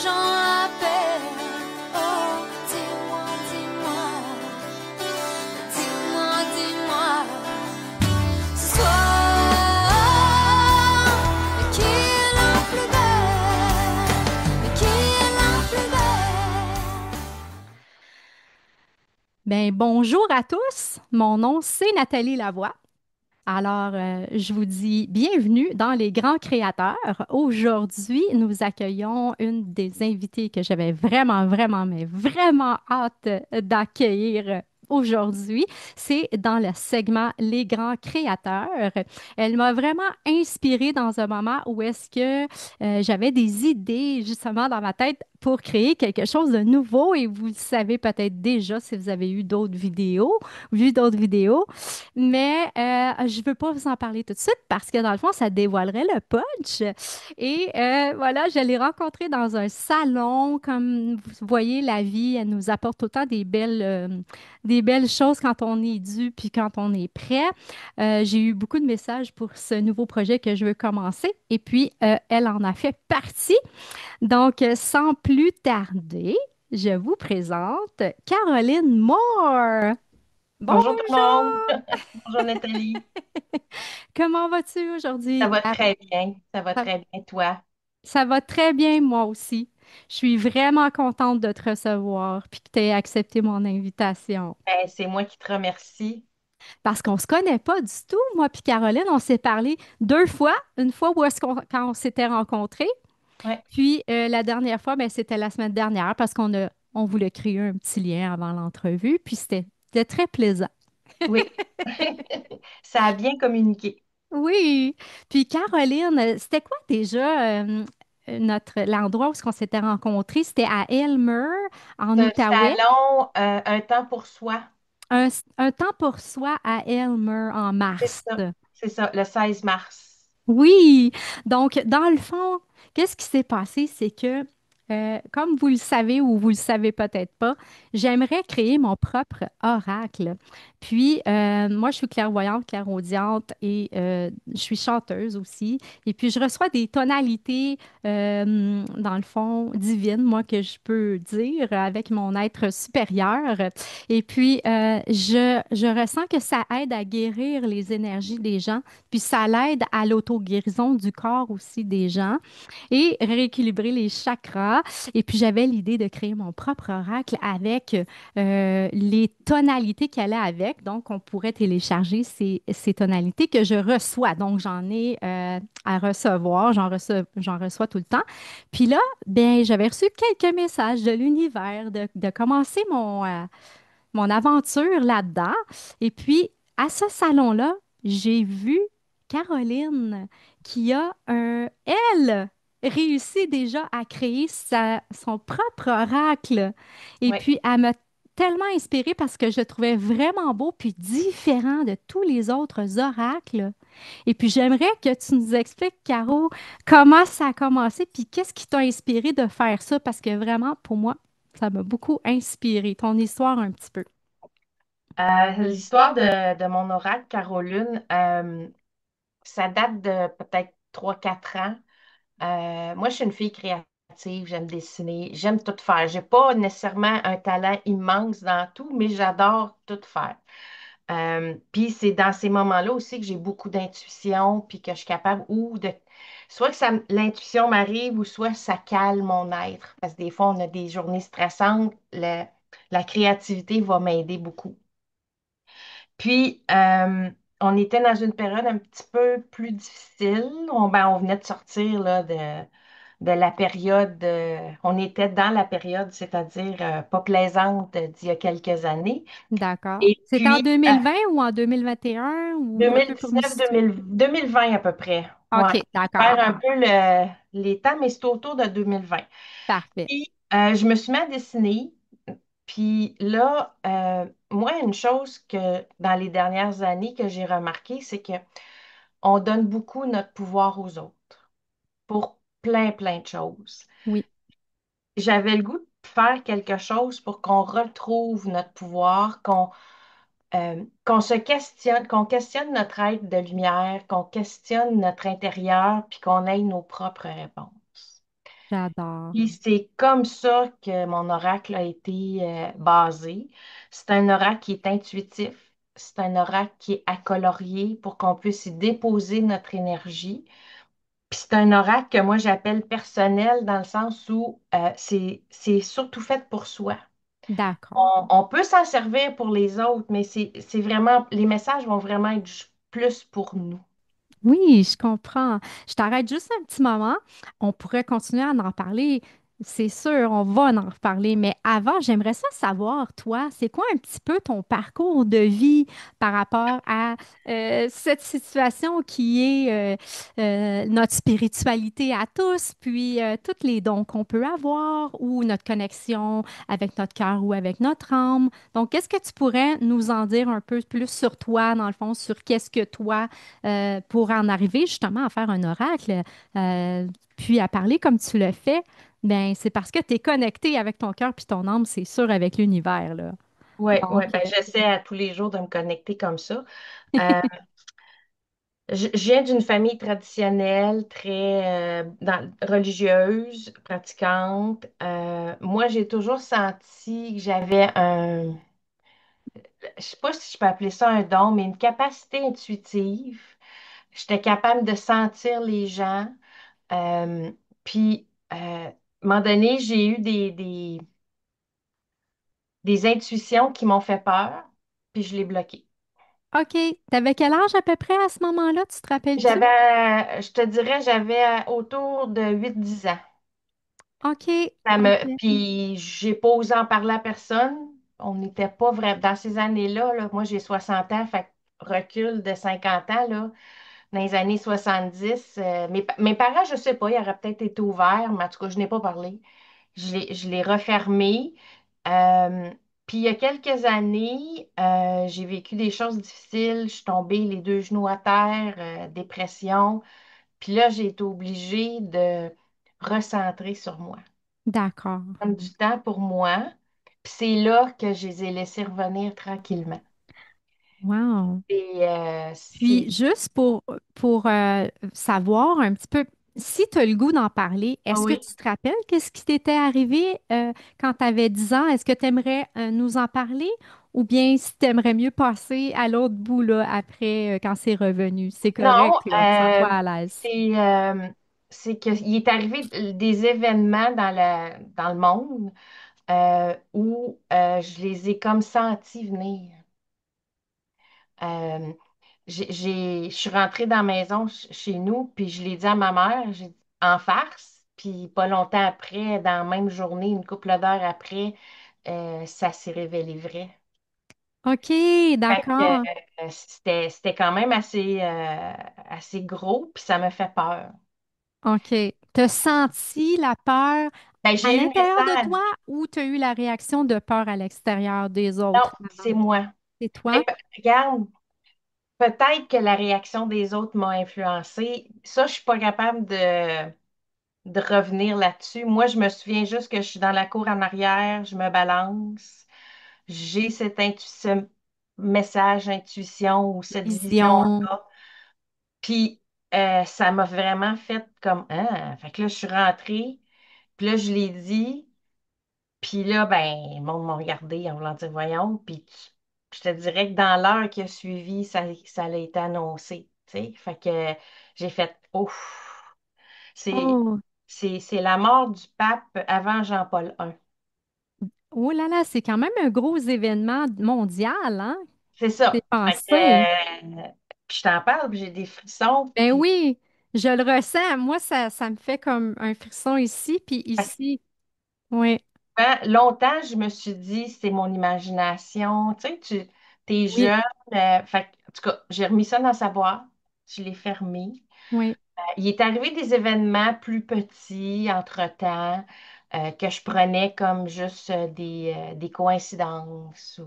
gens appellent. Oh, dis-moi, dis-moi, dis-moi, dis-moi, ce soir, qui est la plus belle? Qui est la plus belle? Ben, bonjour à tous. Mon nom, c'est Nathalie Lavoie. Alors, je vous dis bienvenue dans Les Grands Créateurs. Aujourd'hui, nous accueillons une des invitées que j'avais mais vraiment hâte d'accueillir aujourd'hui. C'est dans le segment Les Grands Créateurs. Elle m'a vraiment inspirée dans un moment où est-ce que j'avais des idées justement dans ma tête pour créer quelque chose de nouveau et vous le savez peut-être déjà si vous avez eu d'autres vidéos, vu d'autres vidéos. Mais je ne veux pas vous en parler tout de suite parce que dans le fond, ça dévoilerait le punch. Et voilà, je l'ai rencontrée dans un salon. Comme vous voyez, la vie, elle nous apporte autant des belles choses quand on est dû puis quand on est prêt. J'ai eu beaucoup de messages pour ce nouveau projet que je veux commencer. Et puis, elle en a fait partie. Donc, sans plus tarder, je vous présente Caroline Moore. Bonjour tout le monde. Bonjour! Bonjour Nathalie. Comment vas-tu Ça aujourd'hui, va Caro? très bien. Ça va Ça, très bien, toi? ça va très bien, moi aussi. Je suis vraiment contente de te recevoir puis que tu aies accepté mon invitation. Ben, c'est moi qui te remercie. Parce qu'on se connaît pas du tout, moi puis Caroline, on s'est parlé deux fois. Une fois où est-ce qu'on quand on s'était rencontrés, Ouais, puis la dernière fois, ben, c'était la semaine dernière parce on voulait créer un petit lien avant l'entrevue, puis c'était très plaisant. oui. Ça a bien communiqué. Oui. Puis Caroline, c'était quoi déjà l'endroit où on s'était rencontrés? C'était à Elmer, en C'est un Outaouais. salon, un temps pour soi. Un temps pour soi à Elmer en C'est mars. ça. C'est ça, le 16 mars. Oui, donc dans le fond, qu'est-ce qui s'est passé? C'est que, comme vous le savez ou vous le savez peut-être pas, j'aimerais créer mon propre oracle. Puis, moi, je suis clairvoyante, clairaudiente et je suis chanteuse aussi. Et puis, je reçois des tonalités, dans le fond, divines, moi, que je peux dire avec mon être supérieur. Et puis, je ressens que ça aide à guérir les énergies des gens puis ça l'aide à l'auto-guérison du corps aussi des gens et rééquilibrer les chakras. Et puis j'avais l'idée de créer mon propre oracle avec les tonalités qu'elle a avec. Donc on pourrait télécharger ces tonalités que je reçois. Donc j'en ai à recevoir, j'en reçois tout le temps. Puis là, ben j'avais reçu quelques messages de l'univers de commencer mon aventure là-dedans. Et puis, à ce salon-là, j'ai vu Caroline qui elle, réussi déjà à créer son propre oracle. Et Oui. puis, elle m'a tellement inspirée parce que je le trouvais vraiment beau puis différent de tous les autres oracles. Et puis, j'aimerais que tu nous expliques, Caro, comment ça a commencé puis qu'est-ce qui t'a inspiré de faire ça parce que vraiment, pour moi, ça m'a beaucoup inspiré. Ton histoire un petit peu. L'histoire de mon oracle, Caroline, ça date de peut-être 3 4 ans. Moi, je suis une fille créative, j'aime dessiner, j'aime tout faire. J'ai pas nécessairement un talent immense dans tout, mais j'adore tout faire. Puis c'est dans ces moments-là aussi que j'ai beaucoup d'intuition, puis que je suis capable ou de soit que l'intuition m'arrive ou soit ça calme mon être. Parce que des fois, on a des journées stressantes, la créativité va m'aider beaucoup. Puis, on était dans une période un petit peu plus difficile. On venait de sortir là, de la période, on était dans la période, c'est-à-dire pas plaisante d'il y a quelques années. D'accord. Et C'est en puis, 2020 ou en 2021 ou un peu pour nous 2019, situer? 2020 à peu près. Ouais. OK, Je d'accord. perds un peu les temps, mais c'est autour de 2020. Parfait. Puis, je me suis mis à dessiner. Puis là, moi, une chose que dans les dernières années que j'ai remarqué, c'est que on donne beaucoup notre pouvoir aux autres pour plein, plein de choses. Oui, J'avais le goût de faire quelque chose pour qu'on retrouve notre pouvoir, qu'on se questionne, qu'on questionne notre être de lumière, qu'on questionne notre intérieur, puis qu'on ait nos propres réponses. J'adore. Puis c'est comme ça que mon oracle a été basé. C'est un oracle qui est intuitif. C'est un oracle qui est acolorié pour qu'on puisse y déposer notre énergie. Puis c'est un oracle que moi j'appelle personnel dans le sens où c'est surtout fait pour soi. D'accord. On peut s'en servir pour les autres, mais c'est vraiment, les messages vont vraiment être plus pour nous. Oui, je comprends. Je t'arrête juste un petit moment. On pourrait continuer à en parler. C'est sûr, on va en reparler. Mais avant, j'aimerais ça savoir, toi, c'est quoi un petit peu ton parcours de vie par rapport à cette situation qui est notre spiritualité à tous, puis tous les dons qu'on peut avoir ou notre connexion avec notre cœur ou avec notre âme. Donc, qu'est-ce que tu pourrais nous en dire un peu plus sur toi, dans le fond, sur qu'est-ce que toi pour en arriver justement à faire un oracle, puis à parler comme tu le fais, ben c'est parce que tu es connecté avec ton cœur puis ton âme, c'est sûr, avec l'univers, là. Oui, Donc, ouais, ben, j'essaie à tous les jours de me connecter comme ça. Euh, je viens d'une famille traditionnelle, très religieuse, pratiquante. Moi, j'ai toujours senti que j'avais je sais pas si je peux appeler ça un don, mais une capacité intuitive. J'étais capable de sentir les gens. Euh, puis, à un moment donné, j'ai eu des intuitions qui m'ont fait peur, puis je l'ai bloqué. OK. T'avais quel âge à peu près à ce moment-là, tu te rappelles-tu? Je te dirais, j'avais autour de 8 10 ans. OK. OK. Puis j'ai pas osé en parler à personne. On n'était pas vraiment dans ces années-là, là, moi j'ai 60 ans, fait que recul de 50 ans, là, dans les années 70. Mes parents, je sais pas, ils auraient peut-être été ouverts, mais en tout cas, je n'ai pas parlé. Je l'ai refermé. Euh, Puis il y a quelques années, j'ai vécu des choses difficiles. Je suis tombée les deux genoux à terre, dépression. Puis là, j'ai été obligée de recentrer sur moi, D'accord. prendre du temps pour moi. Puis c'est là que je les ai laissés revenir tranquillement. Wow. Et Puis, juste pour savoir un petit peu, si tu as le goût d'en parler, ah est-ce que oui. tu te rappelles qu'est-ce qui t'était arrivé quand tu avais 10 ans? Est-ce que tu aimerais nous en parler ou bien si tu aimerais mieux passer à l'autre bout là, après quand c'est revenu? C'est Non, correct, là, sens-toi à l'aise. c'est qu'il est arrivé des événements dans le monde où je les ai comme sentis venir. Euh, je suis rentrée dans la maison chez nous, puis je l'ai dit à ma mère, en farce, puis pas longtemps après, dans la même journée, une couple d'heures après, ça s'est révélé vrai. OK, Fait que, d'accord. c'était quand même assez gros, puis ça me fait peur. OK. Tu as senti la peur Ben, à j'ai eu le l'intérieur de message. toi ou tu as eu la réaction de peur à l'extérieur des Non, autres avant? c'est moi. C'est Mais toi? regarde, peut-être que la réaction des autres m'a influencée. Ça, je suis pas capable de revenir là-dessus. Moi, je me souviens juste que je suis dans la cour en arrière, je me balance, j'ai ce message, intuition ou cette Vision. vision-là. Puis, ça m'a vraiment fait comme, ah, fait que là, je suis rentrée, puis là, je l'ai dit, puis là, ben, le monde m'a regardé en voulant dire, voyons, je te dirais que dans l'heure qui a suivi, ça a été annoncé, tu sais. Fait que j'ai fait, ouf. C'est, Oh, c'est la mort du pape avant Jean-Paul I. oh là là, c'est quand même un gros événement mondial, hein? C'est C'est ça. Fait que, pensé. puis je t'en parle, puis j'ai des frissons. Ben Puis oui, je le ressens. Moi, ça me fait comme un frisson ici, puis ici. Oui, longtemps, je me suis dit, c'est mon imagination. Tu sais, tu es oui, jeune. En tout cas, j'ai remis ça dans sa boîte. Je l'ai fermé. oui. Il est arrivé des événements plus petits entre-temps que je prenais comme juste des coïncidences.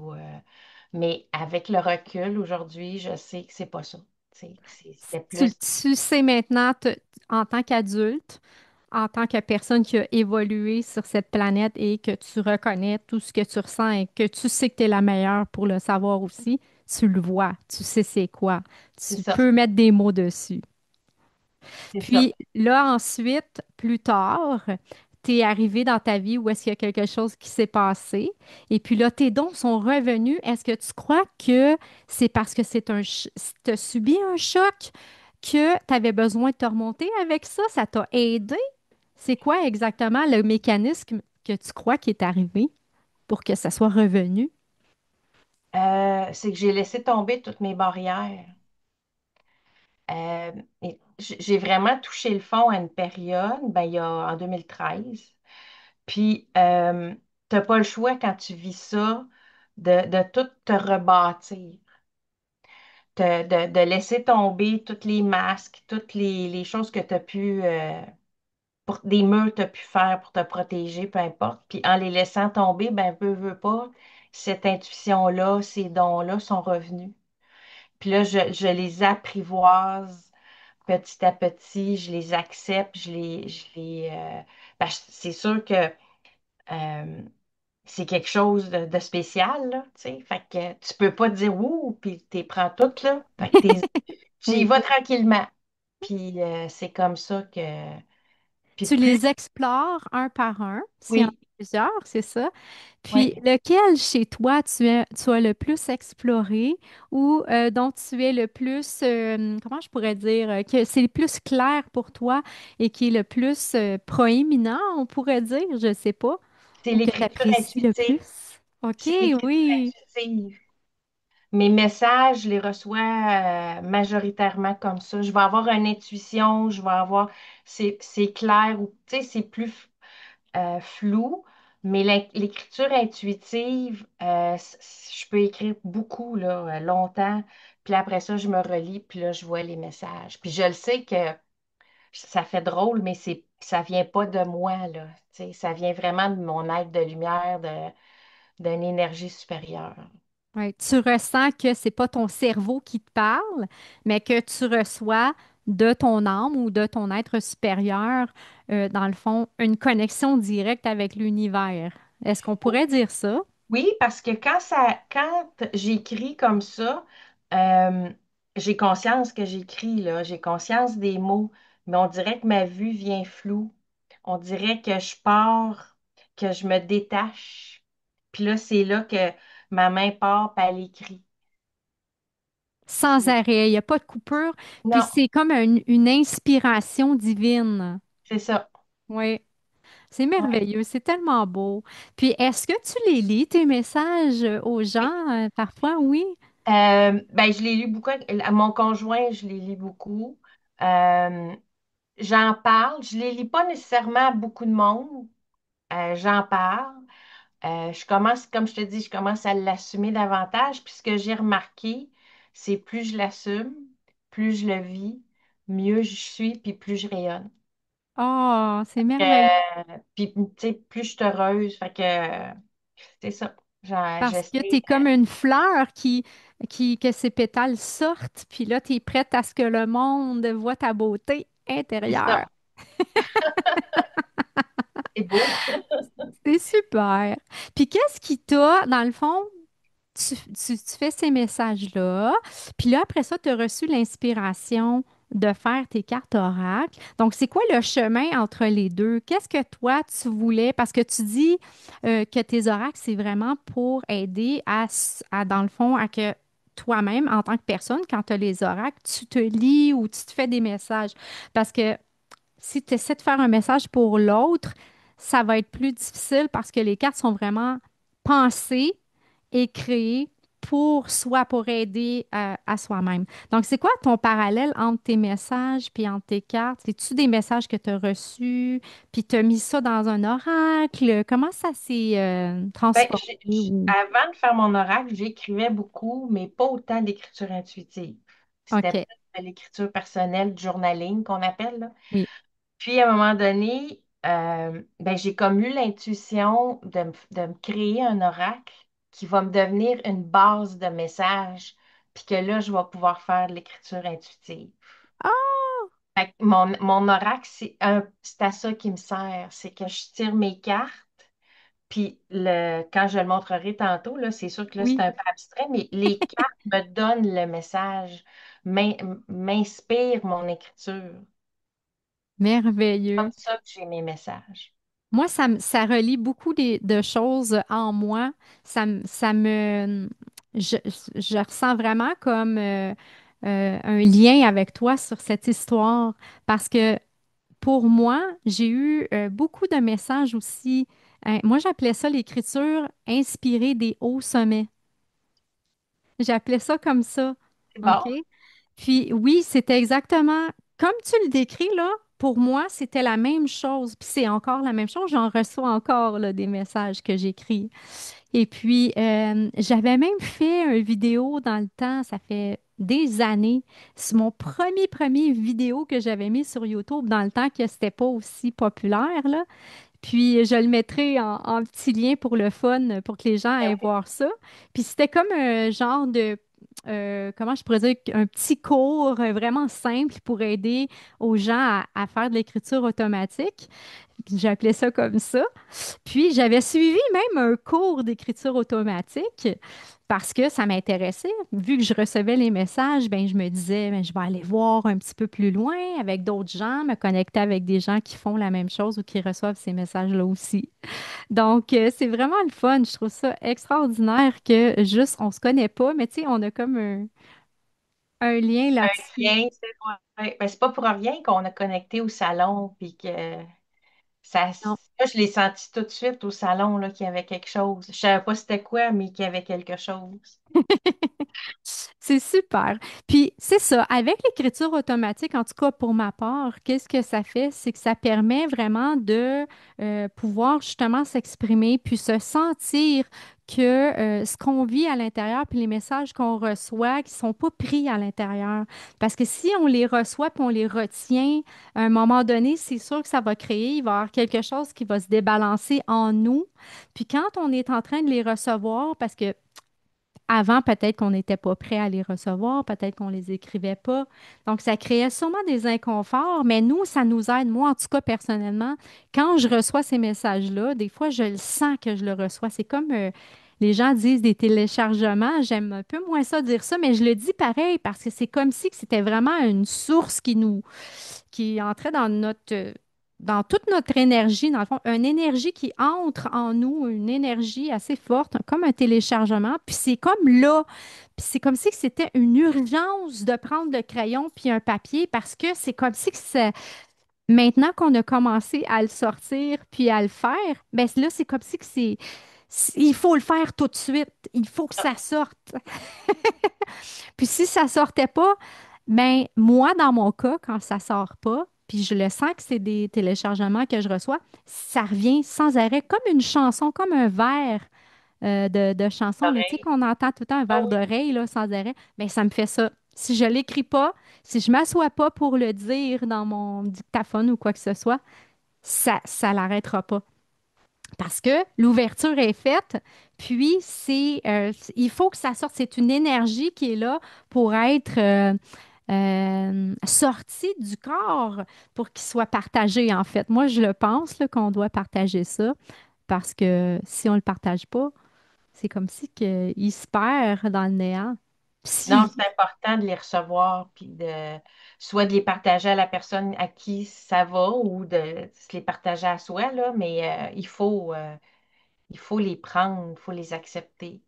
Mais avec le recul aujourd'hui, je sais que c'est pas ça. Tu sais, que c'était plus. Tu sais maintenant, en tant qu'adulte, en tant que personne qui a évolué sur cette planète et que tu reconnais tout ce que tu ressens et que tu sais que tu es la meilleure pour le savoir aussi, tu le vois, tu sais c'est quoi. C'est Tu ça. peux mettre des mots dessus. c'est ça. Puis là, ensuite, plus tard, tu es arrivé dans ta vie où est-ce qu'il y a quelque chose qui s'est passé. Et puis là, tes dons sont revenus. Est-ce que tu crois que c'est parce que tu as subi un choc que tu avais besoin de te remonter avec ça? Ça t'a aidé? C'est quoi exactement le mécanisme que tu crois qui est arrivé pour que ça soit revenu? C'est que j'ai laissé tomber toutes mes barrières. Euh, j'ai vraiment touché le fond à une période, ben, il y a en 2013. Puis, t'as pas le choix quand tu vis ça de tout te rebâtir, de laisser tomber tous les masques, toutes les choses que tu as pu, pour, des murs que tu as pu faire pour te protéger, peu importe. Puis en les laissant tomber, ben, veux pas, cette intuition-là, ces dons-là sont revenus. Puis là, je les apprivoise petit à petit, je les accepte, ben, c'est sûr que euh, c'est quelque chose de spécial, là, tu sais. Fait que tu peux pas te dire ouh, puis t'es prends toutes, là. Fait que tu y Oui. vas tranquillement. Puis c'est comme ça que. Puis Tu plus. les explores un par un, s'il y en a Oui, plusieurs, c'est ça. Puis oui. lequel chez toi tu as le plus exploré ou dont tu es le plus, comment je pourrais dire, que c'est le plus clair pour toi et qui est le plus proéminent, on pourrait dire, je sais pas, C'est ou que tu l'écriture apprécies le intuitive. plus? OK, C'est l'écriture oui. intuitive. Mes messages, je les reçois majoritairement comme ça. Je vais avoir une intuition, je vais avoir. C'est clair ou, tu sais, c'est plus flou, mais l'écriture intuitive, je peux écrire beaucoup, là, longtemps, puis après ça, je me relis, puis là, je vois les messages. Puis je le sais que ça fait drôle, mais ça vient pas de moi, là. Tu sais, ça vient vraiment de mon être de lumière, d'une énergie supérieure. Ouais, tu ressens que c'est pas ton cerveau qui te parle, mais que tu reçois de ton âme ou de ton être supérieur, dans le fond, une connexion directe avec l'univers. Est-ce qu'on pourrait dire ça? Oui, parce que quand j'écris comme ça, euh, j'ai conscience que j'écris, là, j'ai conscience des mots, mais on dirait que ma vue vient floue. On dirait que je pars, que je me détache. Puis là, c'est là que ma main part, puis elle écrit. Sans Puis, arrêt, il n'y a pas de coupure, puis non, c'est comme une inspiration divine. c'est ça. Oui, c'est Ouais. merveilleux, c'est tellement beau. Puis est-ce que tu les lis, tes messages aux gens, parfois? Oui. Ben, je l'ai lu beaucoup. À mon conjoint, je les lis beaucoup. Euh, J'en parle. Je les lis pas nécessairement à beaucoup de monde. J'en parle. Je commence, comme je te dis, je commence à l'assumer davantage. Puis ce que j'ai remarqué, c'est plus je l'assume, plus je le vis, mieux je suis, puis plus je rayonne. Oh, c'est merveilleux. Puis, tu sais, plus je suis heureuse. Fait que, c'est ça. Parce que tu J'essaie. es comme une fleur que ses pétales sortent, puis là, tu es prête à ce que le monde voit ta beauté C'est intérieure. ça. C'est beau. C'est super. Puis qu'est-ce qui t'a, dans le fond, tu fais ces messages-là, puis là, après ça, tu as reçu l'inspiration de faire tes cartes oracles. Donc, c'est quoi le chemin entre les deux? Qu'est-ce que toi, tu voulais? Parce que tu dis que tes oracles, c'est vraiment pour aider dans le fond, à que toi-même, en tant que personne, quand tu as les oracles, tu te lis ou tu te fais des messages. Parce que si tu essaies de faire un message pour l'autre, ça va être plus difficile parce que les cartes sont vraiment pensées et créées pour soi, pour aider à soi-même. Donc, c'est quoi ton parallèle entre tes messages puis entre tes cartes? C'est-tu des messages que tu as reçus puis tu as mis ça dans un oracle? Comment ça s'est Ben, transformé? avant de faire mon oracle, j'écrivais beaucoup, mais pas autant d'écriture intuitive. C'était OK, plus de l'écriture personnelle, du journaling qu'on appelle, là. oui. Puis, à un moment donné, ben, j'ai comme eu l'intuition de me créer un oracle qui va me devenir une base de messages, puis que là, je vais pouvoir faire de l'écriture intuitive. Ah, Fait que mon oracle, c'est à ça qui me sert. C'est que je tire mes cartes, puis quand je le montrerai tantôt, là, c'est sûr que là, c'est oui. un peu abstrait, mais les cartes me donnent le message, m'inspirent mon écriture. Comme Merveilleux. ça que j'ai mes messages. Moi, ça relie beaucoup de choses en moi. Ça me, je, je ressens vraiment comme un lien avec toi sur cette histoire parce que pour moi, j'ai eu beaucoup de messages aussi. Moi, j'appelais ça l'écriture inspirée des hauts sommets. J'appelais ça comme ça. C'est OK? bon. Puis oui, c'était exactement comme tu le décris là. Pour moi, c'était la même chose. Puis c'est encore la même chose. J'en reçois encore là, des messages que j'écris. Et puis, j'avais même fait une vidéo dans le temps, ça fait des années. C'est mon premier vidéo que j'avais mis sur YouTube dans le temps que c'était pas aussi populaire, là. Puis, je le mettrai en petit lien pour le fun, pour que les gens Ben aillent oui. voir ça. Puis, c'était comme un genre de, comment je pourrais dire, un petit cours vraiment simple pour aider aux gens à faire de l'écriture automatique. J'appelais ça comme ça. Puis j'avais suivi même un cours d'écriture automatique parce que ça m'intéressait. Vu que je recevais les messages, ben je me disais, ben, je vais aller voir un petit peu plus loin avec d'autres gens, me connecter avec des gens qui font la même chose ou qui reçoivent ces messages-là aussi. Donc, c'est vraiment le fun. Je trouve ça extraordinaire que juste, on se connaît pas, mais tu sais, on a comme un lien Un là-dessus. lien, c'est ouais. Ben, c'est pas pour rien qu'on a connecté au salon, puis que ça, moi, je l'ai senti tout de suite au salon là, qu'il y avait quelque chose. Je savais pas c'était quoi, mais qu'il y avait quelque chose. C'est super. Puis c'est ça, avec l'écriture automatique, en tout cas pour ma part, qu'est-ce que ça fait? C'est que ça permet vraiment de pouvoir justement s'exprimer, puis se sentir que ce qu'on vit à l'intérieur, puis les messages qu'on reçoit, qui ne sont pas pris à l'intérieur. Parce que si on les reçoit, puis on les retient, à un moment donné, c'est sûr que ça va créer, il va y avoir quelque chose qui va se débalancer en nous. Puis quand on est en train de les recevoir, parce que avant, peut-être qu'on n'était pas prêt à les recevoir, peut-être qu'on les écrivait pas. Donc, ça créait sûrement des inconforts, mais nous, ça nous aide. Moi, en tout cas, personnellement, quand je reçois ces messages-là, des fois, je le sens que je le reçois. C'est comme les gens disent des téléchargements. J'aime un peu moins ça dire ça, mais je le dis pareil parce que c'est comme si que c'était vraiment une source qui entrait dans toute notre énergie, dans le fond, une énergie qui entre en nous, une énergie assez forte, comme un téléchargement. Puis c'est comme là, puis c'est comme si que c'était une urgence de prendre le crayon puis un papier parce que c'est comme si que c'est maintenant qu'on a commencé à le sortir puis à le faire, ben là, c'est comme si que il faut le faire tout de suite. Il faut que ça sorte. Puis si ça sortait pas, ben moi, dans mon cas, quand ça sort pas, puis je le sens que c'est des téléchargements que je reçois, ça revient sans arrêt, comme une chanson, comme un vers de chanson, là, tu sais, Pareil. qu'on entend tout le temps un Ah vers oui. d'oreille, là, sans arrêt. Ben ça me fait ça. Si je l'écris pas, si je m'assois pas pour le dire dans mon dictaphone ou quoi que ce soit, ça l'arrêtera pas. Parce que l'ouverture est faite, puis il faut que ça sorte. C'est une énergie qui est là pour être sortie du corps pour qu'il soit partagé, en fait. Moi, je le pense là, qu'on doit partager ça parce que si on ne le partage pas, c'est comme si que, il se perd dans le néant. Non, Si, c'est important de les recevoir, puis soit de les partager à la personne à qui ça va ou de se les partager à soi, là, mais il faut les prendre, il faut les accepter.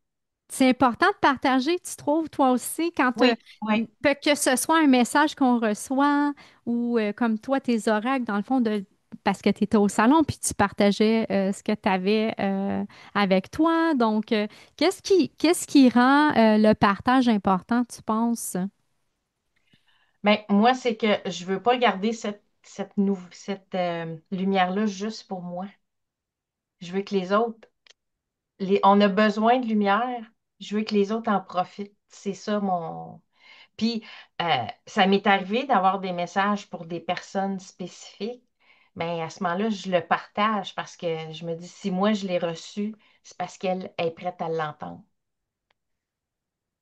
c'est important de partager, tu trouves, toi aussi, quand Oui, oui. que ce soit un message qu'on reçoit ou comme toi, tes oracles, dans le fond, parce que tu étais au salon puis tu partageais ce que tu avais avec toi. Donc, qu'est-ce qui rend le partage important, tu penses? Mais moi, c'est que je veux pas garder cette lumière-là juste pour moi. Je veux que les autres, on a besoin de lumière, je veux que les autres en profitent. C'est ça mon. Puis, ça m'est arrivé d'avoir des messages pour des personnes spécifiques, mais à ce moment-là, je le partage parce que je me dis, si moi je l'ai reçu, c'est parce qu'elle est prête à l'entendre.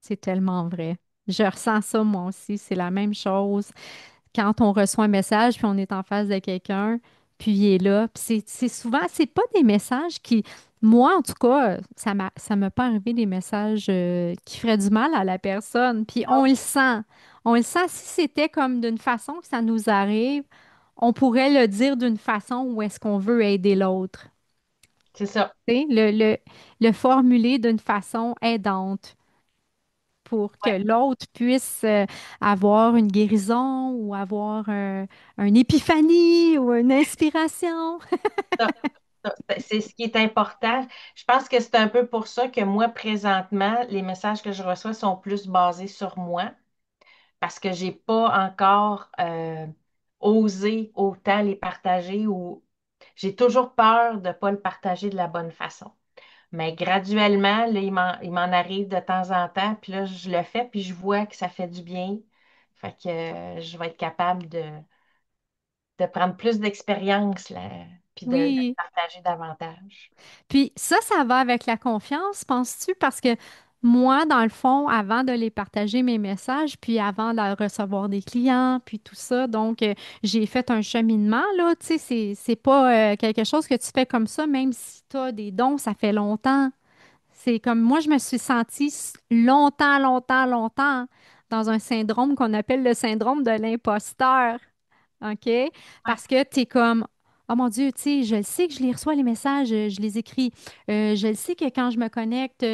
C'est tellement vrai. Je ressens ça moi aussi, c'est la même chose. Quand on reçoit un message, puis on est en face de quelqu'un, puis il est là. Puis c'est souvent, c'est pas des messages qui, moi en tout cas, ça m'a pas arrivé des messages qui feraient du mal à la personne. Puis on le sent. On le sent si c'était comme d'une façon que ça nous arrive. on pourrait le dire d'une façon où est-ce qu'on veut aider l'autre. C'est ça. Tu sais, le formuler d'une façon aidante pour que Ouais, l'autre puisse avoir une guérison ou avoir une épiphanie ou une inspiration. ça, c'est ce qui est important. Je pense que c'est un peu pour ça que moi, présentement, les messages que je reçois sont plus basés sur moi parce que j'ai pas encore osé autant les partager ou j'ai toujours peur de pas le partager de la bonne façon. Mais graduellement, là, il m'en arrive de temps en temps, puis là, je le fais, puis je vois que ça fait du bien. Fait que je vais être capable de prendre plus d'expérience là, puis de Oui. partager davantage. Puis ça va avec la confiance, penses-tu? Parce que moi, dans le fond, avant de les partager mes messages, puis avant de recevoir des clients, puis tout ça, donc j'ai fait un cheminement, là, tu sais, c'est pas quelque chose que tu fais comme ça, même si tu as des dons, ça fait longtemps. C'est comme moi, je me suis sentie longtemps, longtemps, longtemps dans un syndrome qu'on appelle le syndrome de l'imposteur. OK? Ouais. Parce que tu es comme, oh mon Dieu, tu sais, je le sais que je les reçois, les messages, je les écris. Je le sais que quand je me connecte,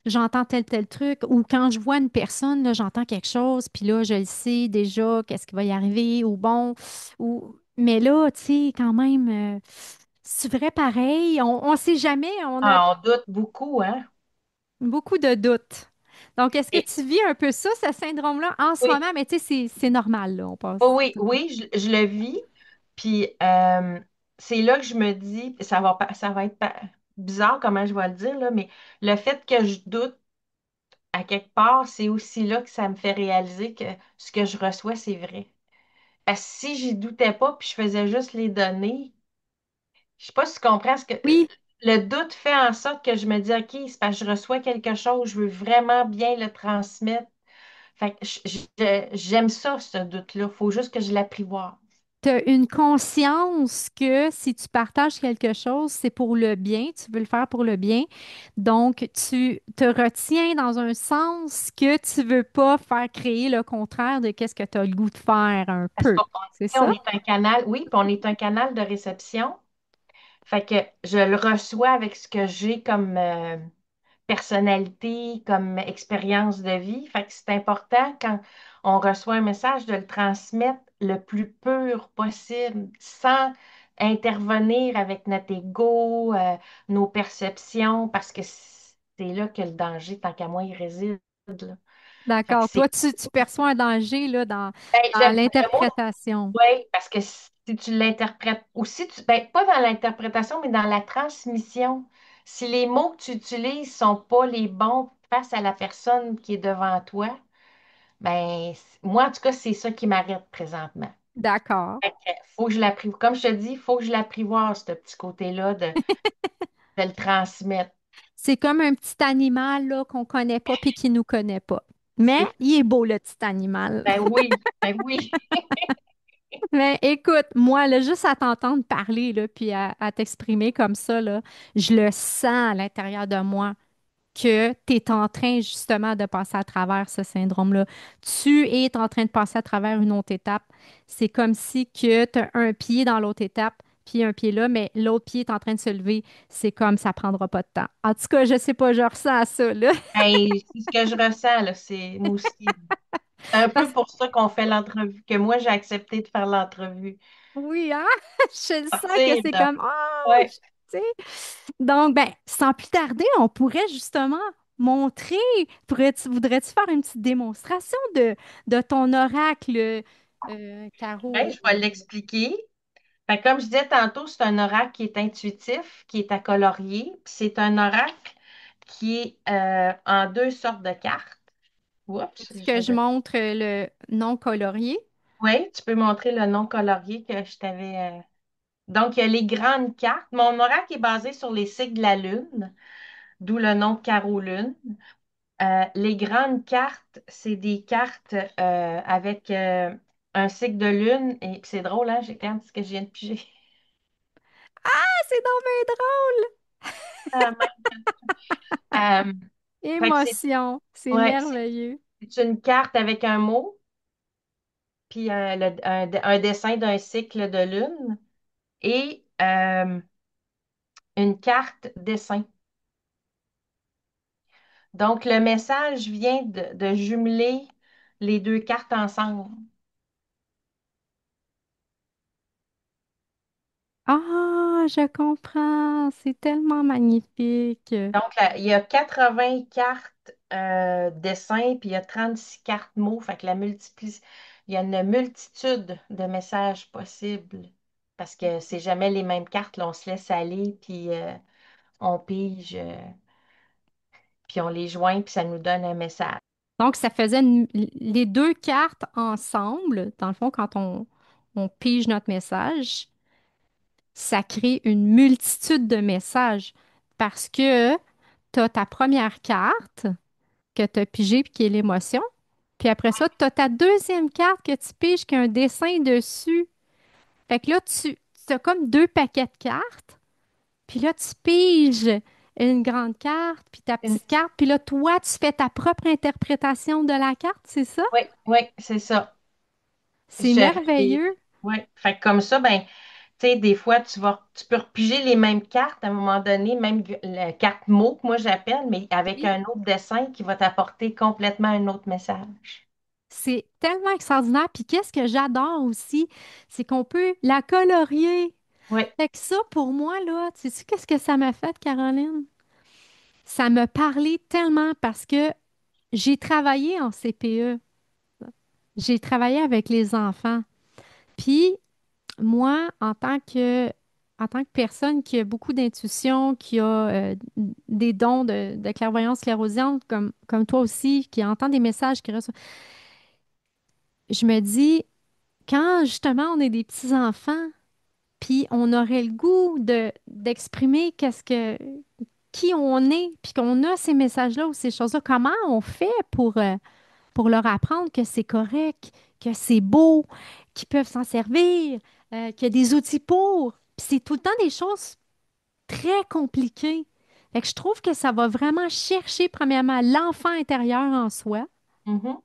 j'entends tel truc. Ou quand je vois une personne, là, j'entends quelque chose, puis là, je le sais déjà, qu'est-ce qui va y arriver, ou bon. Mais là, tu sais, quand même, c'est vrai pareil. On ne sait jamais. On a Ah, on doute beaucoup, hein? beaucoup de doutes. Donc, est-ce que Et, tu vis un peu ça, ce syndrome-là, en ce oui, moment? Mais tu sais, c'est normal, là, on passe. oui, oui, je le vis. Puis c'est là que je me dis, ça va être bizarre comment je vais le dire, là, mais le fait que je doute à quelque part, c'est aussi là que ça me fait réaliser que ce que je reçois, c'est vrai. Parce que si j'y doutais pas, puis je faisais juste les données, je sais pas si tu comprends ce que Oui, le doute fait en sorte que je me dis, OK, c'est parce que je reçois quelque chose, je veux vraiment bien le transmettre. Fait que j'aime ça, ce doute-là. Il faut juste que je l'apprivoise. tu as une conscience que si tu partages quelque chose, c'est pour le bien, tu veux le faire pour le bien. Donc, tu te retiens dans un sens que tu veux pas faire créer le contraire de qu'est-ce que tu as le goût de faire un Parce peu. qu'on C'est on ça? est un canal, oui, puis on est un canal de réception. Fait que je le reçois avec ce que j'ai comme personnalité, comme expérience de vie. Fait que c'est important quand on reçoit un message de le transmettre le plus pur possible, sans intervenir avec notre ego, nos perceptions, parce que c'est là que le danger, tant qu'à moi, il réside, là. Fait que D'accord. c'est Toi, tu perçois un danger là, ben, dans j'aime le mot. l'interprétation. Oui, parce que si tu l'interprètes, ou si tu, ben, pas dans l'interprétation, mais dans la transmission, si les mots que tu utilises sont pas les bons face à la personne qui est devant toi, ben, moi, en tout cas, c'est ça qui m'arrête présentement. D'accord. Fait que faut que je l'apprivoise. Comme je te dis, il faut que je l'apprivoise, ce petit côté-là de le transmettre. C'est comme un petit animal là, qu'on connaît pas puis qui nous connaît pas. Mais C'est, il est beau, le petit animal. ben oui, ben oui. Mais écoute, moi, là, juste à t'entendre parler, là, puis à t'exprimer comme ça, là, je le sens à l'intérieur de moi que tu es en train justement de passer à travers ce syndrome-là. Tu es en train de passer à travers une autre étape. C'est comme si que tu as un pied dans l'autre étape, puis un pied là, mais l'autre pied est en train de se lever. C'est comme ça prendra pas de temps. En tout cas, je sais pas, je ressens ça, là. Ben, c'est ce que je ressens, là. C'est moi aussi. C'est un peu Parce pour ça qu'on fait l'entrevue, que moi, j'ai accepté de faire l'entrevue. oui, hein? Je le sens que Sortir c'est de... comme, oh, Ouais. tu sais. Donc, ben, sans plus tarder, on pourrait justement montrer, voudrais-tu faire une petite démonstration de ton oracle, Ben, Caro? je vais l'expliquer. Fait que comme je disais tantôt, c'est un oracle qui est intuitif, qui est à colorier. Puis c'est un oracle qui est en deux sortes de cartes. Oups, Veux-tu que je montre le non colorié? Oui, tu peux montrer le nom colorié que je t'avais. Donc, il y a les grandes cartes. Mon oracle est basé sur les cycles de la Lune, d'où le nom Carolune. Les grandes cartes, c'est des cartes avec un cycle de Lune. Et puis c'est drôle, hein? J'ai quand ce que je viens de piger. Ah, c'est donc bien Euh, euh, drôle! fait que Émotion, c'est ouais, merveilleux. c'est une carte avec un mot. puis un dessin d'un cycle de lune et une carte dessin. Donc, le message vient de jumeler les deux cartes ensemble. Ah, je comprends. C'est tellement magnifique. Donc, il y a 80 cartes dessins, puis il y a 36 cartes mots. Fait que il y a une multitude de messages possibles. Parce que c'est jamais les mêmes cartes, là, on se laisse aller, puis on pige, puis on les joint, puis ça nous donne un message. Donc, ça faisait les deux cartes ensemble, dans le fond, quand on pige notre message, ça crée une multitude de messages parce que tu as ta première carte que tu as pigée puis qui est l'émotion. Puis après ça, tu as ta deuxième carte que tu piges qui a un dessin dessus. Fait que là, tu as comme deux paquets de cartes. Puis là, tu piges une grande carte, puis ta Une- petite carte. Puis là, toi, tu fais ta propre interprétation de la carte, c'est ça? Oui, oui, c'est ça. C'est Puis, merveilleux. ouais. Fait que comme ça, ben, tu sais, des fois, tu peux repiger les mêmes cartes à un moment donné, même la carte mot que moi j'appelle, mais avec Oui. un autre dessin qui va t'apporter complètement un autre message. C'est tellement extraordinaire. Puis qu'est-ce que j'adore aussi, c'est qu'on peut la colorier. Oui. Fait que ça, pour moi, là, tu sais qu'est-ce que ça m'a fait, Caroline? Ça m'a parlé tellement parce que j'ai travaillé en CPE. J'ai travaillé avec les enfants. Puis moi, en tant que personne qui a beaucoup d'intuition, qui a des dons de clairvoyance clairaudiente, comme toi aussi, qui entend des messages, qui reçoit, je me dis, quand justement on est des petits-enfants, puis on aurait le goût d'exprimer qui on est, puis qu'on a ces messages-là ou ces choses-là, comment on fait pour leur apprendre que c'est correct, que c'est beau, qu'ils peuvent s'en servir, qu'il y a des outils pour. Puis c'est tout le temps des choses très compliquées. Fait que je trouve que ça va vraiment chercher, premièrement, l'enfant intérieur en soi. Mhm.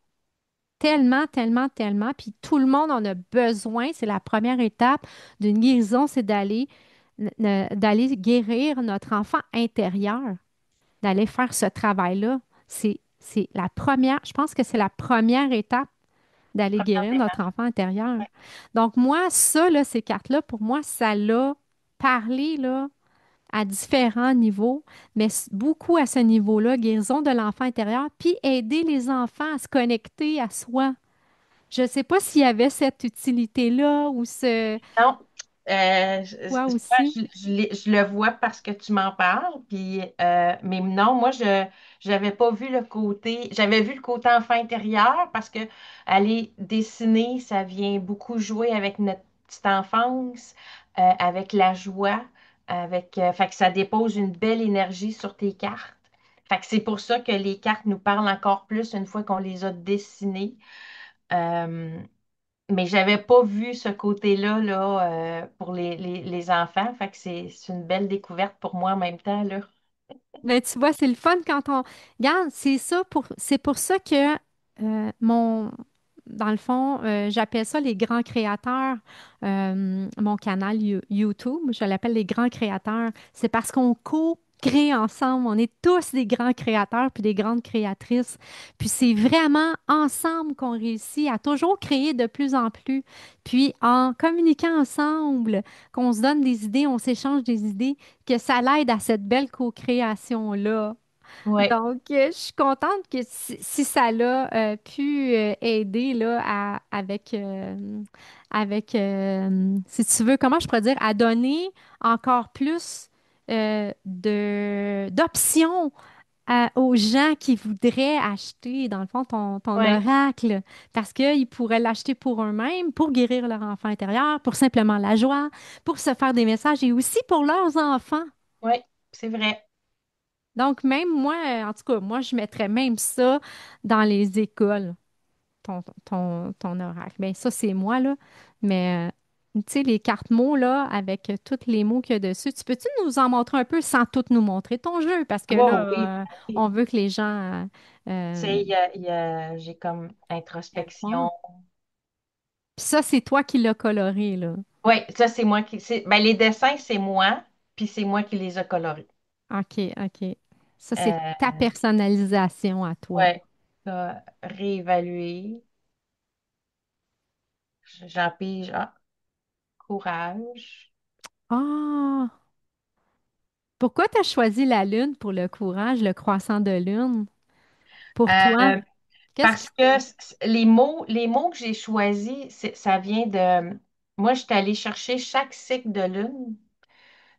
Tellement, tellement, tellement. Puis tout le monde en a besoin. C'est la première étape d'une guérison, c'est d'aller guérir notre enfant intérieur, d'aller faire ce travail-là. C'est la première, je pense que c'est la première étape d'aller Première guérir notre démarche. enfant intérieur. Ouais. Donc, moi, ça, là, ces cartes-là, pour moi, ça l'a parlé, là, à différents niveaux, mais beaucoup à ce niveau-là, guérison de l'enfant intérieur, puis aider les enfants à se connecter à soi. Je ne sais pas s'il y avait cette utilité-là ou ce Non, quoi aussi. je le vois parce que tu m'en parles, puis, mais non, moi, je j'avais pas vu le côté, j'avais vu le côté enfant intérieur parce que aller dessiner, ça vient beaucoup jouer avec notre petite enfance, avec la joie, fait que ça dépose une belle énergie sur tes cartes. Fait que c'est pour ça que les cartes nous parlent encore plus une fois qu'on les a dessinées. Euh, mais j'avais pas vu ce côté-là là, pour les enfants. Fait que c'est une belle découverte pour moi en même temps, là. Mais tu vois, c'est le fun quand on. Regarde, c'est pour ça que dans le fond, j'appelle ça les grands créateurs. Mon canal YouTube, je l'appelle les grands créateurs. C'est parce qu'on co-crée ensemble. On est tous des grands créateurs puis des grandes créatrices. Puis c'est vraiment ensemble qu'on réussit à toujours créer de plus en plus. Puis en communiquant ensemble, qu'on se donne des idées, on s'échange des idées, que ça l'aide à cette belle co-création-là. Ouais, Donc, je suis contente que si ça l'a pu aider là, si tu veux, comment je pourrais dire, à donner encore plus d'options aux gens qui voudraient acheter, dans le fond, ton ouais, oracle, parce qu'ils pourraient l'acheter pour eux-mêmes, pour guérir leur enfant intérieur, pour simplement la joie, pour se faire des messages et aussi pour leurs enfants. ouais, c'est vrai. Donc, même moi, en tout cas, moi, je mettrais même ça dans les écoles, ton oracle. Bien, ça, c'est moi, là. Mais, tu sais, les cartes mots, là, avec tous les mots qu'il y a dessus, tu peux-tu nous en montrer un peu sans tout nous montrer ton jeu? Parce que Oh, oui, là, oui. on veut que les gens Tu sais, j'ai comme viennent voir. introspection. Puis ça, c'est toi qui l'as coloré, là. Oui, ça, c'est moi qui. Ben, les dessins, c'est moi, puis c'est moi qui les ai colorés. OK, OK. Ça, c'est Euh, ta personnalisation à toi. ouais. Réévaluer. J'en pige. Ah, courage. Ah! Pourquoi tu as choisi la lune pour le courage, le croissant de lune? Pour toi, Euh, qu'est-ce qui Parce que les mots que j'ai choisis, ça vient de. Moi, je suis allée chercher chaque cycle de lune.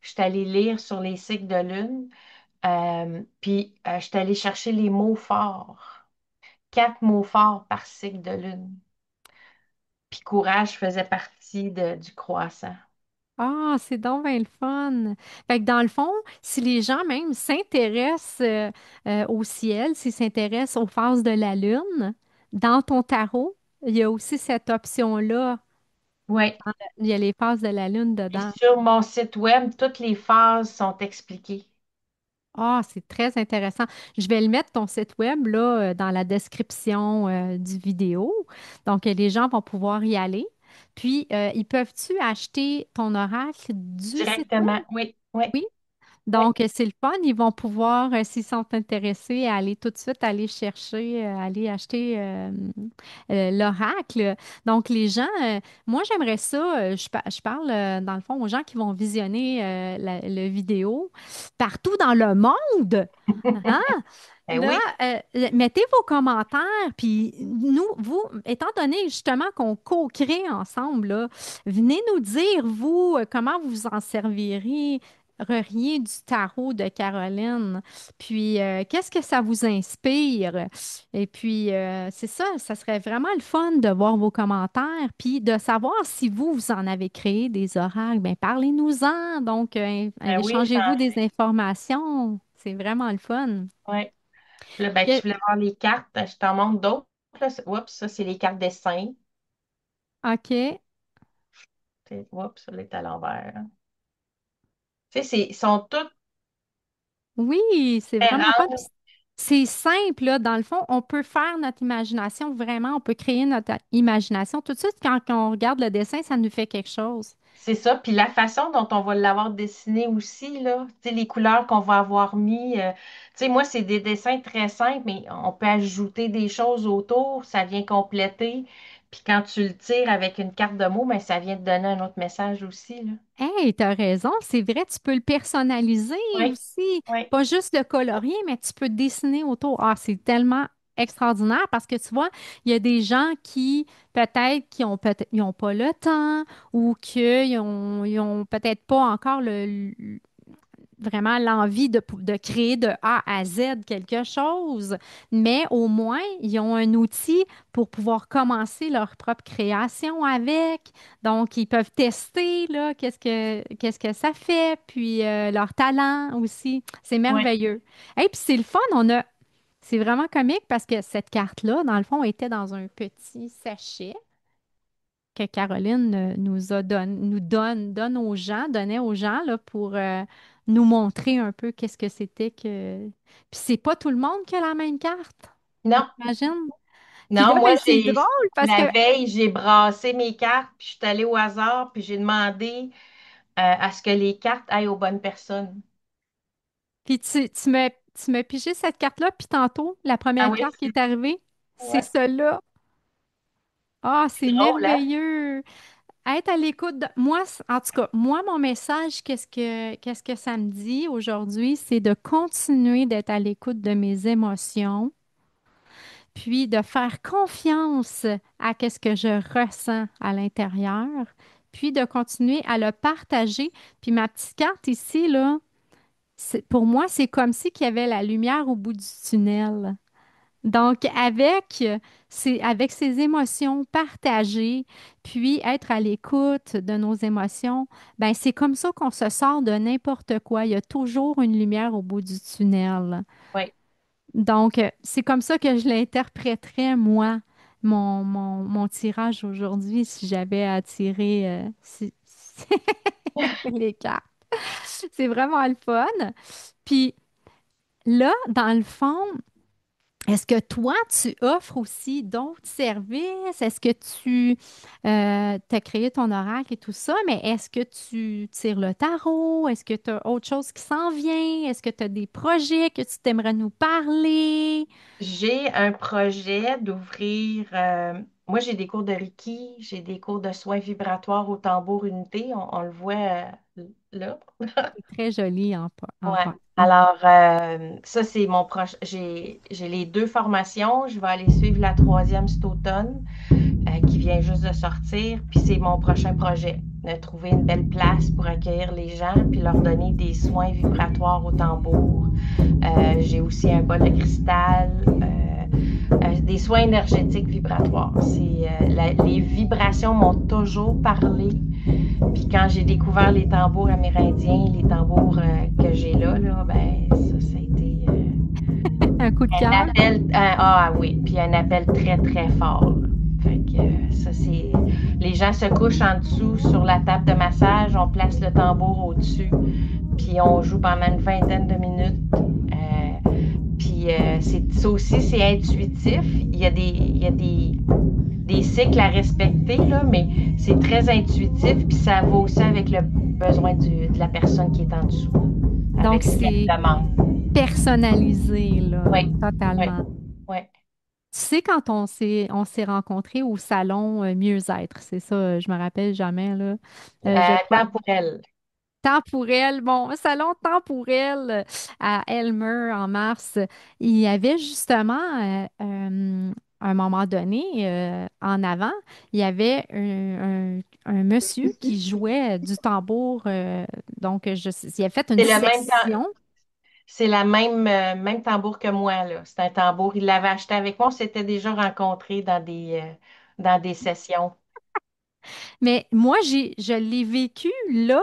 Je suis allée lire sur les cycles de lune. Puis, je suis allée chercher les mots forts. 4 mots forts par cycle de lune. Puis, courage faisait partie du croissant. Ah, c'est donc bien le fun. Fait que dans le fond, si les gens même s'intéressent au ciel, s'ils s'intéressent aux phases de la Lune, dans ton tarot, il y a aussi cette option-là. Oui. Il y a les phases de la Lune Puis, dedans. sur mon site web, toutes les phases sont expliquées. Ah, c'est très intéressant. Je vais le mettre, ton site web, là, dans la description du vidéo. Donc, les gens vont pouvoir y aller. Puis, ils peuvent-tu acheter ton oracle du site web? Directement. Oui, oui, Oui. oui. Donc, c'est le fun. Ils vont pouvoir, s'ils sont intéressés, aller tout de suite aller chercher, aller acheter l'oracle. Donc, les gens, moi, j'aimerais ça. Je parle, dans le fond, aux gens qui vont visionner le vidéo partout dans le monde. Hein? Ben Là, oui, mettez vos commentaires, puis nous, vous, étant donné justement qu'on co-crée ensemble, là, venez nous dire, vous, comment vous vous en serviriez du tarot de Caroline, puis qu'est-ce que ça vous inspire? Et puis, c'est ça, ça serait vraiment le fun de voir vos commentaires, puis de savoir si vous, vous en avez créé des oracles. Bien, parlez-nous-en, donc ben oui, échangez-vous des informations. C'est vraiment le fun. oui. Puis là, ben, tu voulais voir les cartes, je t'en montre d'autres. Là. Oups, ça, c'est les cartes dessin. OK. Oups, ça est à l'envers. Tu sais, ils sont toutes Oui, c'est vraiment fun. Puis différentes. c'est simple, là. Dans le fond, on peut faire notre imagination, vraiment, on peut créer notre imagination. Tout de suite, quand on regarde le dessin, ça nous fait quelque chose. C'est ça. Puis la façon dont on va l'avoir dessiné aussi, là, tu sais, les couleurs qu'on va avoir mis. Tu sais, moi, c'est des dessins très simples, mais on peut ajouter des choses autour, ça vient compléter. Puis quand tu le tires avec une carte de mots, ben, ça vient te donner un autre message aussi, là. Hey, t'as raison, c'est vrai, tu peux le personnaliser Oui, aussi. oui, Pas juste le colorier, mais tu peux dessiner autour. Ah, c'est tellement extraordinaire parce que tu vois, il y a des gens qui peut-être ils ont pas le temps ou ils ont peut-être pas encore vraiment l'envie de créer de A à Z quelque chose, mais au moins, ils ont un outil pour pouvoir commencer leur propre création avec. Donc, ils peuvent tester là, qu'est-ce que ça fait, puis leur talent aussi. C'est oui. merveilleux. Et puis, c'est le fun, c'est vraiment comique parce que cette carte-là, dans le fond, était dans un petit sachet que Caroline donne aux gens, donnait aux gens là, pour nous montrer un peu qu'est-ce que c'était que. Puis c'est pas tout le monde qui a la même carte, Non, j'imagine. Puis là, non, moi, ben, c'est drôle parce que. la veille, j'ai brassé mes cartes, puis je suis allée au hasard, puis j'ai demandé à ce que les cartes aillent aux bonnes personnes. Puis tu m'as pigé cette carte-là, puis tantôt, la Ah première oui, carte qui est arrivée, c'est ouais. celle-là. Ah, C'est c'est drôle, hein? merveilleux. Être à l'écoute de moi, en tout cas, moi, mon message, qu'est-ce que ça me dit aujourd'hui, c'est de continuer d'être à l'écoute de mes émotions, puis de faire confiance à qu'est-ce que je ressens à l'intérieur, puis de continuer à le partager. Puis ma petite carte ici, là, pour moi, c'est comme si qu'il y avait la lumière au bout du tunnel. Donc, avec ces émotions partagées, puis être à l'écoute de nos émotions, ben c'est comme ça qu'on se sort de n'importe quoi. Il y a toujours une lumière au bout du tunnel. Oui. Donc, c'est comme ça que je l'interpréterais, moi, mon tirage aujourd'hui, si j'avais à tirer les cartes. C'est vraiment le fun. Puis là, dans le fond, Est-ce que toi, tu offres aussi d'autres services? Est-ce que tu as créé ton oracle et tout ça, mais est-ce que tu tires le tarot? Est-ce que tu as autre chose qui s'en vient? Est-ce que tu as des projets que tu t'aimerais nous parler? J'ai un projet d'ouvrir. Moi, j'ai des cours de Reiki, j'ai des cours de soins vibratoires au tambour unité. On le voit là. C'est très joli en Ouais. passant. Alors, ça, c'est mon proche. J'ai les deux formations. Je vais aller suivre la troisième cet automne, qui vient juste de sortir. Puis c'est mon prochain projet, de trouver une belle place pour accueillir les gens, puis leur donner des soins vibratoires au tambour. J'ai aussi un bol de cristal, des soins énergétiques vibratoires. Les vibrations m'ont toujours parlé. Puis quand j'ai découvert les tambours amérindiens, les tambours que j'ai là, ben ça a été Un coup de un cœur? appel. Oui, puis un appel très, très fort, là. Fait que ça, c'est. Les gens se couchent en dessous sur la table de massage, on place le tambour au-dessus, puis on joue pendant une vingtaine de minutes. Puis ça aussi, c'est intuitif. Il y a des cycles à respecter, là, mais c'est très intuitif, puis ça va aussi avec le besoin de la personne qui est en dessous, Donc, avec ce qu'elle c'est demande. personnalisé, là, Oui, oui, totalement. oui. Tu sais, quand on s'est rencontrés au salon Mieux-être, c'est ça, je me rappelle jamais, là. Je crois. Temporel. Temporel, bon, salon temporel à Elmer en mars. Il y avait justement, à un moment donné, en avant, il y avait un monsieur qui jouait du tambour. Donc, il a fait une C'est le même temps, session. c'est la même tambour que moi, là. C'est un tambour. Il l'avait acheté avec moi. On s'était déjà rencontrés dans des sessions. Mais moi, je l'ai vécu là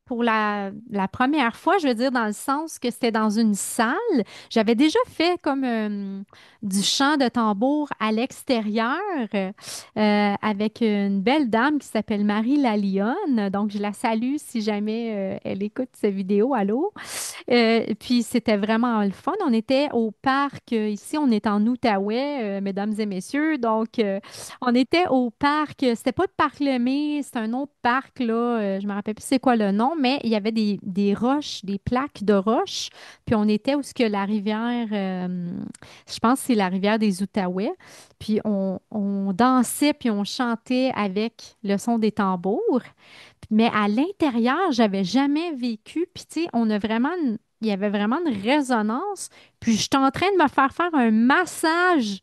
pour la première fois, je veux dire, dans le sens que c'était dans une salle. J'avais déjà fait comme du chant de tambour à l'extérieur avec une belle dame qui s'appelle Marie Lalionne. Donc, je la salue si jamais elle écoute cette vidéo. Allô? Puis c'était vraiment le fun. On était au parc, ici, on est en Outaouais, mesdames et messieurs. Donc, on était au parc, c'était pas le parc Lemay, c'est un autre parc, là, je me rappelle plus c'est quoi le nom, mais il y avait des roches, des plaques de roches. Puis on était où ce que la rivière, je pense que c'est la rivière des Outaouais. Puis on dansait, puis on chantait avec le son des tambours. Mais à l'intérieur, j'avais jamais vécu. Puis, tu sais, il y avait vraiment une résonance. Puis, j'étais en train de me faire un massage.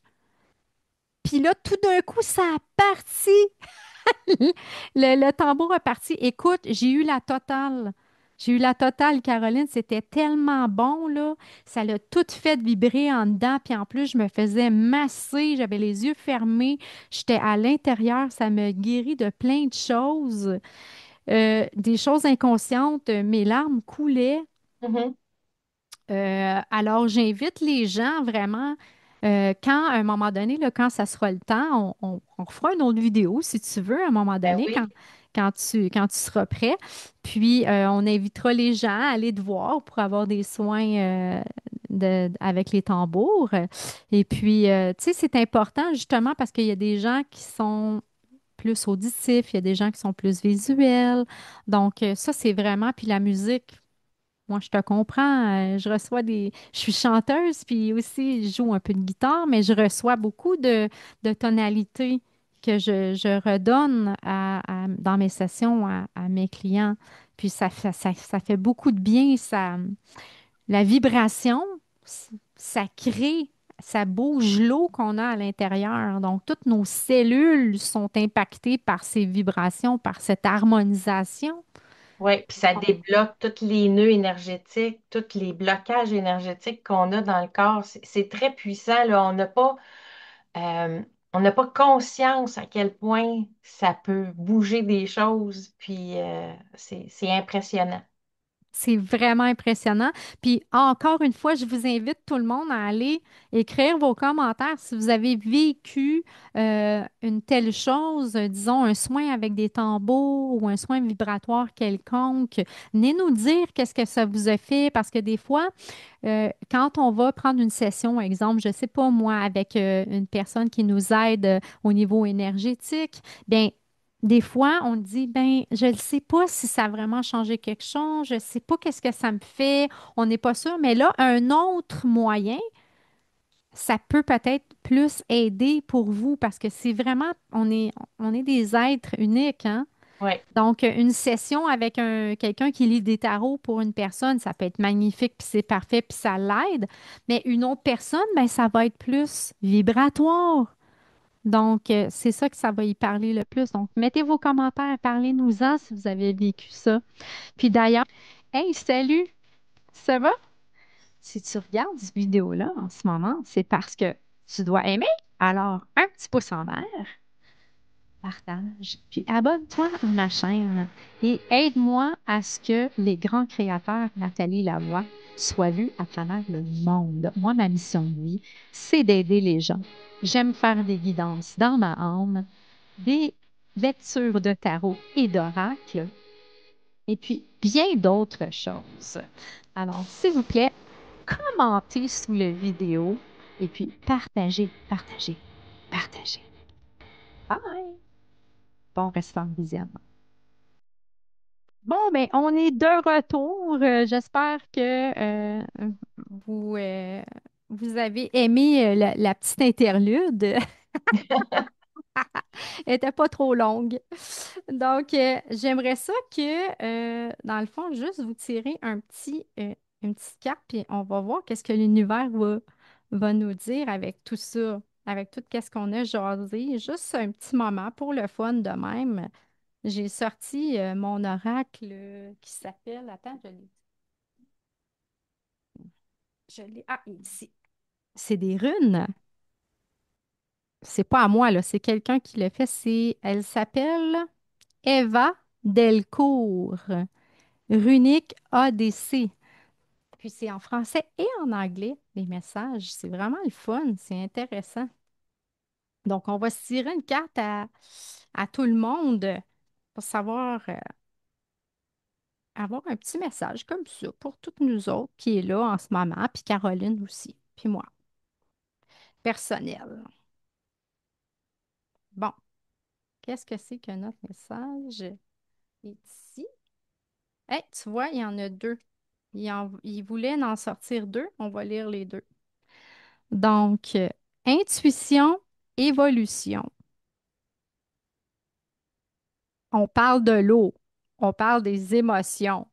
Puis là, tout d'un coup, ça a parti. Le tambour a parti. Écoute, j'ai eu la totale. J'ai eu la totale, Caroline. C'était tellement bon, là. Ça l'a tout fait vibrer en dedans. Puis en plus, je me faisais masser. J'avais les yeux fermés. J'étais à l'intérieur. Ça me guérit de plein de choses. Des choses inconscientes, mes larmes coulaient. Mhm. Alors, j'invite les gens vraiment, quand à un moment donné, là, quand ça sera le temps, on fera une autre vidéo si tu veux, à un moment Ben donné, oui. quand tu seras prêt. Puis, on invitera les gens à aller te voir pour avoir des soins avec les tambours. Et puis, tu sais, c'est important justement parce qu'il y a des gens qui sont plus auditifs, il y a des gens qui sont plus visuels. Donc, ça, c'est vraiment, puis la musique, moi, je te comprends. Je suis chanteuse, puis aussi, je joue un peu de guitare, mais je reçois beaucoup de tonalités que je redonne dans mes sessions à mes clients. Puis ça fait beaucoup de bien. La vibration, ça crée, ça bouge l'eau qu'on a à l'intérieur. Donc, toutes nos cellules sont impactées par ces vibrations, par cette harmonisation. Oui, puis ça débloque tous les nœuds énergétiques, tous les blocages énergétiques qu'on a dans le corps. C'est très puissant, là. Euh, on n'a pas conscience à quel point ça peut bouger des choses, puis c'est impressionnant. C'est vraiment impressionnant. Puis encore une fois, je vous invite tout le monde à aller écrire vos commentaires si vous avez vécu une telle chose, disons un soin avec des tambours ou un soin vibratoire quelconque. Venez nous dire qu'est-ce que ça vous a fait parce que des fois, quand on va prendre une session, exemple, je ne sais pas moi, avec une personne qui nous aide au niveau énergétique, bien, des fois, on dit, ben, je ne sais pas si ça a vraiment changé quelque chose, je ne sais pas qu'est-ce que ça me fait, on n'est pas sûr, mais là, un autre moyen, ça peut peut-être plus aider pour vous parce que c'est vraiment, on est des êtres uniques, hein? Oui, Donc, une session avec quelqu'un qui lit des tarots pour une personne, ça peut être magnifique, puis c'est parfait, puis ça l'aide. Mais une autre personne, ben, ça va être plus vibratoire. Donc, c'est ça que ça va y parler le plus. Donc, mettez vos commentaires, parlez-nous-en si vous avez vécu ça. Puis d'ailleurs, hey, salut, ça va? Si tu regardes cette vidéo-là en ce moment, c'est parce que tu dois aimer. Alors, un petit pouce en l'air, partage, puis abonne-toi à ma chaîne et aide-moi à ce que les grands créateurs, Nathalie Lavoie, soient vus à travers le monde. Moi, ma mission de vie, c'est d'aider les gens. J'aime faire des guidances dans ma âme, des lectures de tarot et d'oracle, et puis bien d'autres choses. Alors, s'il vous plaît, commentez sous la vidéo et puis partagez, partagez, partagez. Bye! Bon restant de visionnement. Bon, ben, on est de retour. J'espère que vous, vous avez aimé la petite interlude. Elle n'était pas trop longue. Donc, j'aimerais ça que, dans le fond, juste vous tirer une petite carte, puis on va voir qu'est-ce que l'univers va nous dire avec tout ça, avec tout ce qu'on a jasé. Juste un petit moment pour le fun de même. J'ai sorti mon oracle qui s'appelle. Attends, je l'ai. Ah, ici. C'est des runes. C'est pas à moi, là. C'est quelqu'un qui le fait. Elle s'appelle Eva Delcourt. Runique ADC. Puis c'est en français et en anglais, les messages. C'est vraiment le fun. C'est intéressant. Donc, on va se tirer une carte à tout le monde pour savoir. Avoir un petit message comme ça pour toutes nous autres qui est là en ce moment, puis Caroline aussi, puis moi, personnel. Bon, qu'est-ce que c'est que notre message est ici? Hey, tu vois, il y en a deux. Il voulait en sortir deux. On va lire les deux. Donc, intuition, évolution. On parle de l'eau. On parle des émotions.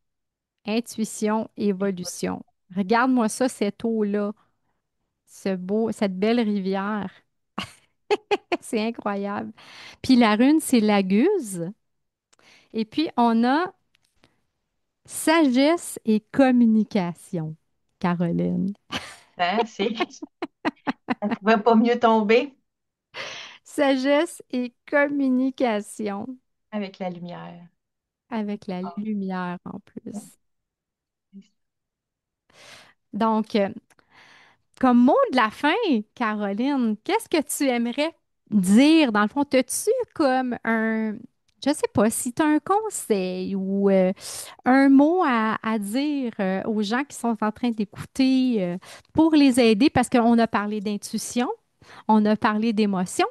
Intuition, évolution. Regarde-moi ça, cette eau-là, cette belle rivière. C'est incroyable. Puis la rune, c'est la guse. Et puis, on a sagesse et communication, Caroline. hein, ça pouvait pas mieux tomber Sagesse et communication avec la lumière. avec la Ah, lumière en plus. Donc, comme mot de la fin, Caroline, qu'est-ce que tu aimerais dire? Dans le fond, as-tu comme je sais pas, si tu as un conseil ou un mot à dire aux gens qui sont en train d'écouter pour les aider, parce qu'on a parlé d'intuition, on a parlé d'émotion,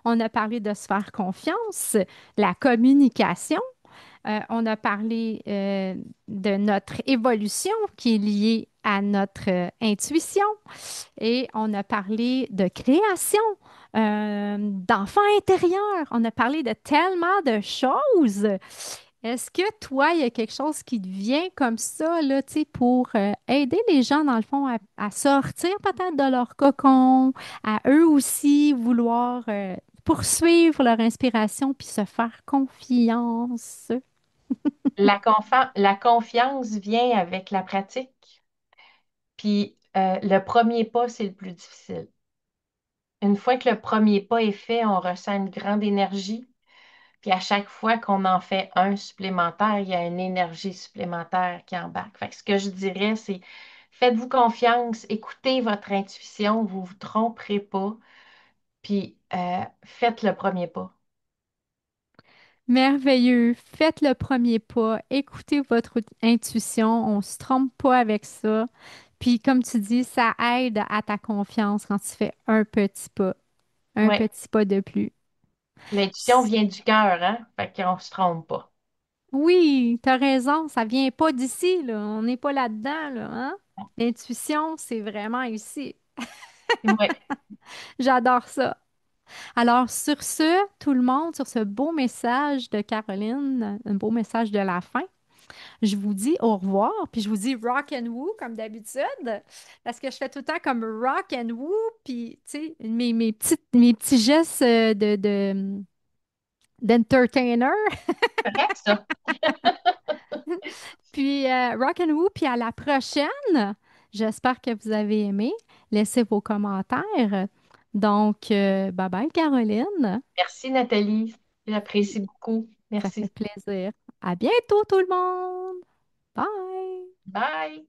on a parlé de se faire confiance, la communication. On a parlé de notre évolution qui est liée à notre intuition et on a parlé de création, d'enfant intérieur. On a parlé de tellement de choses. Est-ce que toi, il y a quelque chose qui te vient comme ça, là, tu sais, pour aider les gens, dans le fond, à sortir peut-être de leur cocon, à eux aussi vouloir poursuivre leur inspiration puis se faire confiance? La confiance vient avec la pratique. Puis le premier pas, c'est le plus difficile. Une fois que le premier pas est fait, on ressent une grande énergie. Puis à chaque fois qu'on en fait un supplémentaire, il y a une énergie supplémentaire qui embarque. Fait que ce que je dirais, c'est faites-vous confiance, écoutez votre intuition, vous ne vous tromperez pas, puis faites le premier pas. Merveilleux. Faites le premier pas. Écoutez votre intuition. On ne se trompe pas avec ça. Puis, comme tu dis, ça aide à ta confiance quand tu fais un Oui, petit pas de plus. l'intuition vient du cœur, hein? Fait qu'on ne se trompe pas. Oui, tu as raison. Ça vient pas d'ici, là. On n'est pas là-dedans, là, hein? L'intuition, c'est vraiment ici. Oui. J'adore ça. Alors, sur ce, tout le monde, sur ce beau message de Caroline, un beau message de la fin, je vous dis au revoir, puis je vous dis rock and woo comme d'habitude, parce que je fais tout le temps comme rock and woo, puis tu sais, mes petits gestes d'entertainer, Correct, ça. puis rock and woo, puis à la prochaine. J'espère que vous avez aimé. Laissez vos commentaires. Donc, bye bye Caroline, Merci, Nathalie. J'apprécie beaucoup. ça fait Merci. plaisir. À bientôt tout le monde. Bye. Bye.